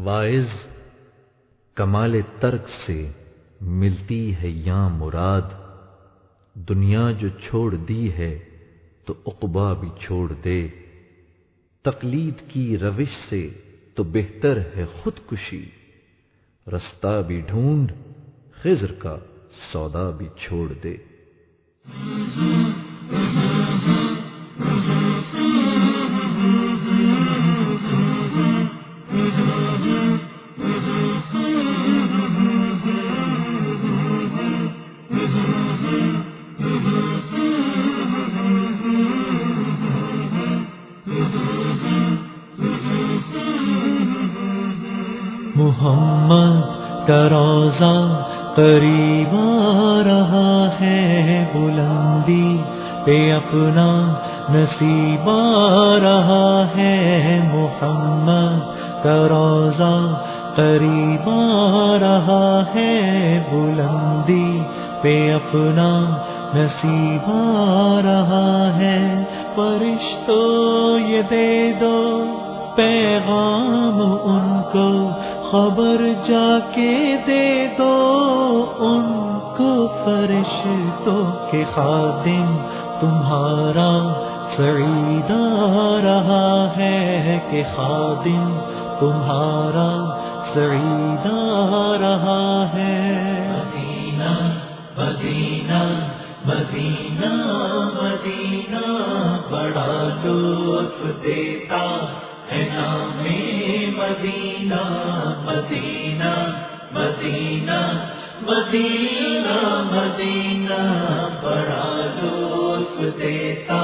واعظ کمال ترک سے ملتی ہے یہاں مراد، دنیا جو چھوڑ دی ہے تو عقبیٰ بھی چھوڑ دے، تقلید کی روش سے تو بہتر ہے خودکشی، رستہ بھی ڈھونڈ خضر کا سودا بھی چھوڑ دے۔ محمد کا روضہ قریب آ رہا ہے، بلندی پہ اپنا نصیب آ رہا ہے۔ محمد کا روضہ قریب آ رہا ہے، بلندی پہ اپنا نصیب آ رہا ہے۔ فرشتوں یہ دے دو پیغام ان کو، خبر جا کے دے دو ان کو، فرشتوں کے خادم تمہارا سعید آ رہا ہے، کہ خادم تمہارا سعید آ رہا ہے۔ مدینہ مدینہ مدینہ مدینہ بڑا لطف دیتا ہے نام مدینہ، مدینہ مدینہ مدینہ مدینہ بڑا لطف دیتا